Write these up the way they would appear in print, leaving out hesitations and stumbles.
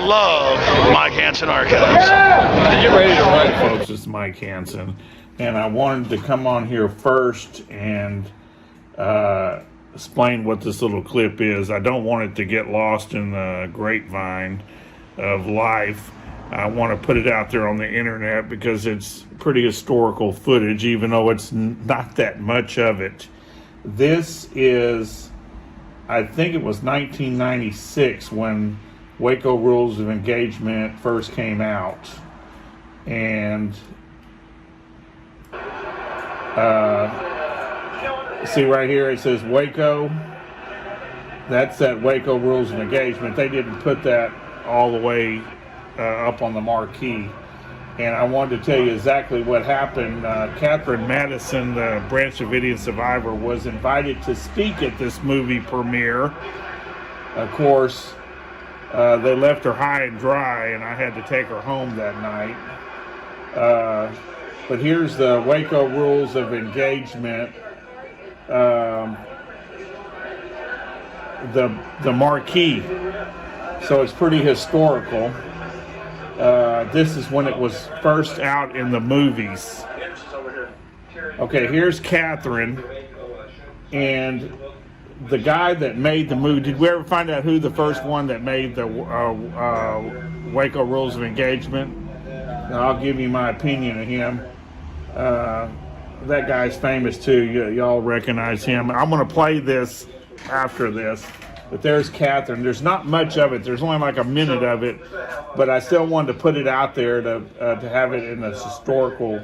love Mike Hanson Archives. Get ready to run, folks. It's Mike Hanson, and I wanted to come on here first and explain what this little clip is. I don't want it to get lost in the grapevine of life. I want to put it out there on the internet because it's pretty historical footage, even though it's not that much of it. This is, I think it was 1996 when Waco Rules of Engagement first came out. And see right here, it says Waco. That's that Waco Rules of Engagement. They didn't put that all the way up on the marquee. And I wanted to tell you exactly what happened. Catherine Matteson, the Branch Davidian survivor, was invited to speak at this movie premiere. Of course, they left her high and dry, and I had to take her home that night. But here's the Waco Rules of Engagement. The marquee. So it's pretty historical. This is when it was first out in the movies. Okay, here's Catherine, and the guy that made the movie. Did we ever find out who the first one that made the Waco Rules of Engagement? I'll give you my opinion of him. That guy's famous too. Y'all recognize him. I'm going to play this after this. But there's Catherine. There's not much of it. There's only like a minute of it. But I still wanted to put it out there to have it in a historical.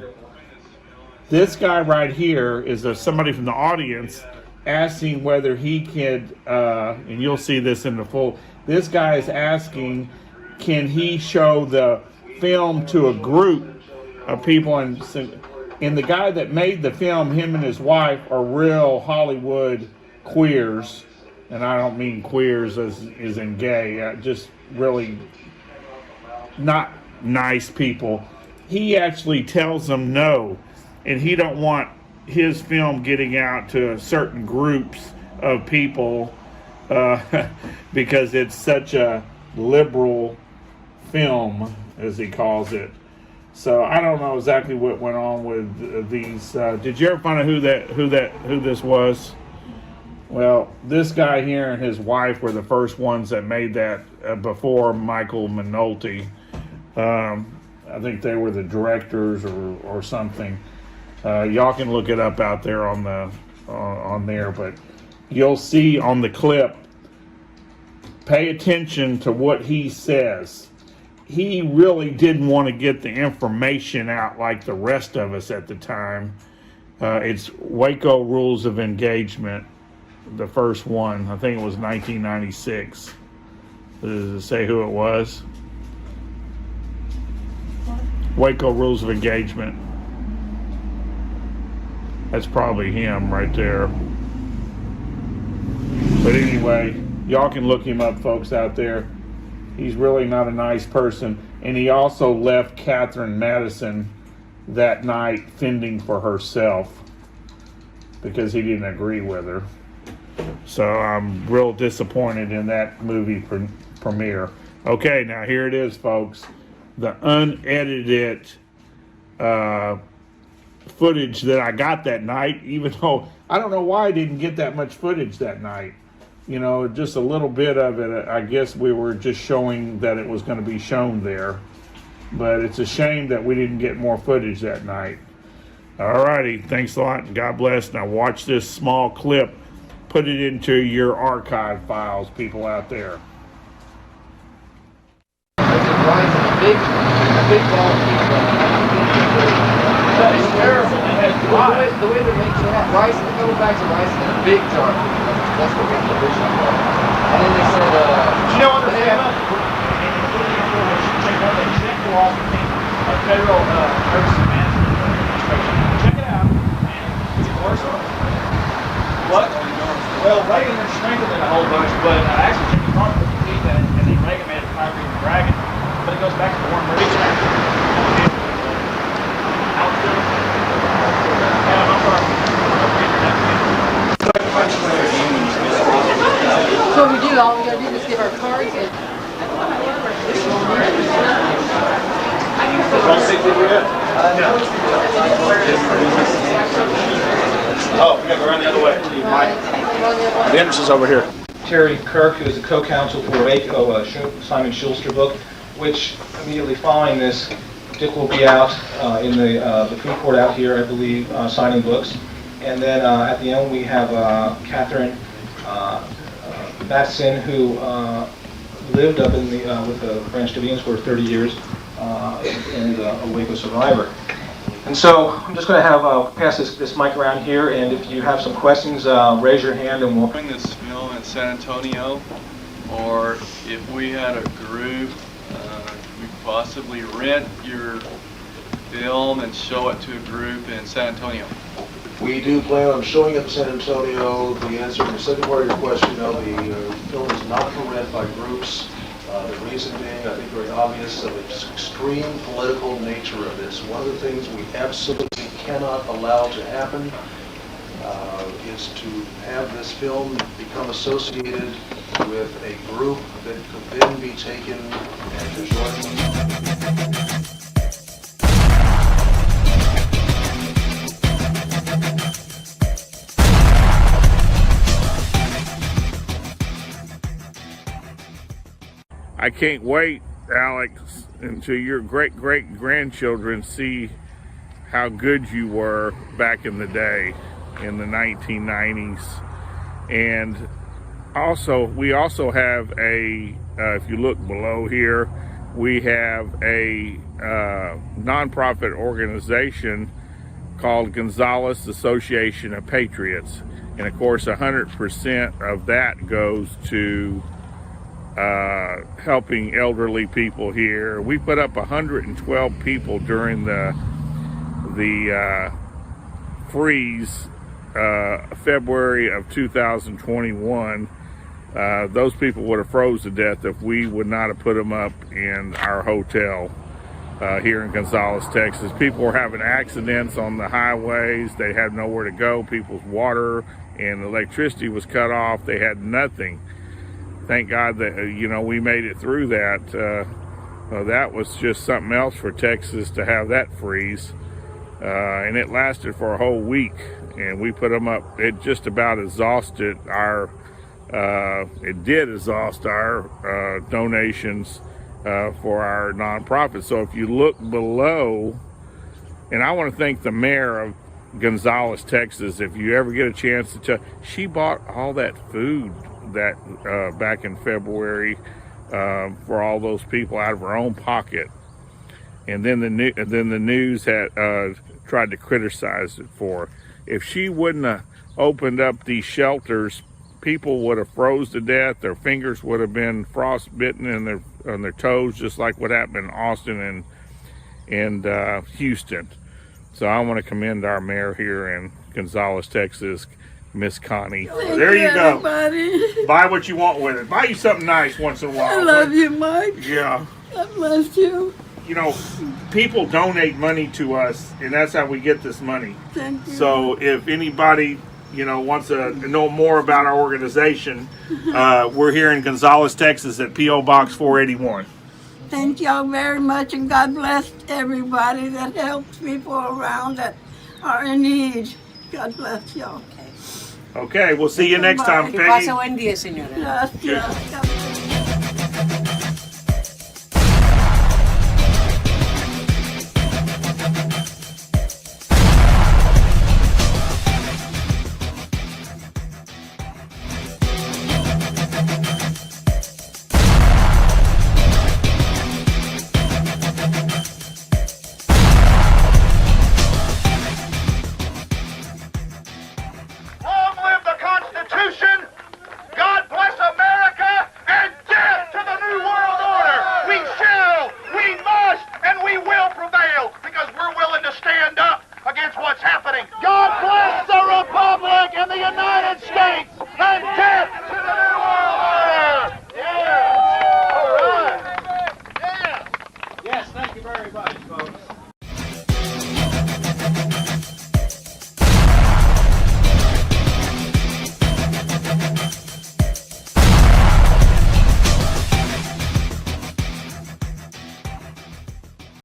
This guy right here is somebody from the audience asking whether he could, and you'll see this in the full. This guy is asking, can he show the film to a group of people? And the guy that made the film, him and his wife, are real Hollywood queers. And I don't mean queers as in gay, just really not nice people. He actually tells them no, and he don't want his film getting out to certain groups of people because it's such a liberal film, as he calls it. So I don't know exactly what went on with these. Did you ever find out who this was? Well, this guy here and his wife were the first ones that made that before Michael Minotti. I think they were the directors or something. Y'all can look it up out there on there, but you'll see on the clip. Pay attention to what he says. He really didn't want to get the information out like the rest of us at the time. It's Waco Rules of Engagement. The first one, I think it was 1996. Does it say who it was? Waco Rules of Engagement. That's probably him right there. But anyway, y'all can look him up, folks out there. He's really not a nice person. And he also left Catherine Matteson that night fending for herself because he didn't agree with her. So I'm real disappointed in that movie premiere. Okay, now here it is, folks. The unedited footage that I got that night, even though I don't know why I didn't get that much footage that night. You know, just a little bit of it. I guess we were just showing that it was going to be shown there. But it's a shame that we didn't get more footage that night. All righty, thanks a lot, and God bless. Now watch this small clip. Put it into your archive files, people out there. It's terrible. The way they're making that rice, a couple bags of rice in a big jar. That's what we have the original jar. And then they said, you don't understand that? Federal Emergency Management Administration. Check it out. It's a course. What? Well, Reagan strengthened it a whole bunch, but actually Jimmy Carter put the teeth in it, and then Reagan made it Tiger and Dragon. But it goes back to the Warren Murray chapter. so we do, all we gotta do is give our cards and Oh, we got to run the other way. The entrance is over here. Terry Kirk, who is a co-counsel for Waco, Simon Schulster book, which immediately following this, Dick will be out in the food court out here, I believe, signing books. And then at the end we have Catherine Matteson, who lived up in with the Branch Davidians for 30 years and a Waco survivor. And so I'm just going to have pass this mic around here, and if you have some questions, raise your hand and we'll... Doing this film in San Antonio, or if we had a group, we possibly rent your film and show it to a group in San Antonio. We do plan on showing it in San Antonio. The answer to the second part of your question, no, the film is not for rent by groups. The reason being, I think, very obvious, of the extreme political nature of this. One of the things we absolutely cannot allow to happen is to have this film become associated with a group that could then be taken and to join. I can't wait, Alex, until your great-great-grandchildren see how good you were back in the day, in the 1990s. And also, we also have a, if you look below here, we have a nonprofit organization called Gonzales Association of Patriots. And of course, 100% of that goes to helping elderly people here. We put up 112 people during the freeze, February of 2021. Those people would have froze to death if we would not have put them up in our hotel here in Gonzales, Texas. People were having accidents on the highways. They had nowhere to go. People's water and electricity was cut off. They had nothing. Thank God that, we made it through that. That was just something else for Texas to have that freeze. And it lasted for a whole week. And we put them up. It just about exhausted our, it did exhaust our donations for our nonprofit. So if you look below, and I want to thank the mayor of Gonzales, Texas. If you ever get a chance to check, she bought all that food that back in February for all those people out of her own pocket, and then the news had tried to criticize it for. If she wouldn't have opened up these shelters, people would have froze to death. Their fingers would have been frostbitten in their toes, just like what happened in Austin and Houston. So I want to commend our mayor here in Gonzales, Texas, Miss Connie. There you go. Everybody. Buy what you want with it. Buy you something nice once in a while. I love you, Mike. Yeah. God bless you. People donate money to us, and that's how we get this money. Thank you. So if anybody, wants to know more about our organization, we're here in Gonzales, Texas at P.O. Box 481. Thank y'all very much, and God bless everybody that helps people around that are in need. God bless y'all. Okay, we'll see you next time, Que Peggy. pase buen día, señora. Gracias. Long live the Constitution! God bless America! And death to the New World Order! We shall, we must, and we will prevail because we're willing to stand up against what's happening. God bless the Republic and the United States! And death to the New World Order! Yeah! All right! Yeah! Yes, thank you very much, folks.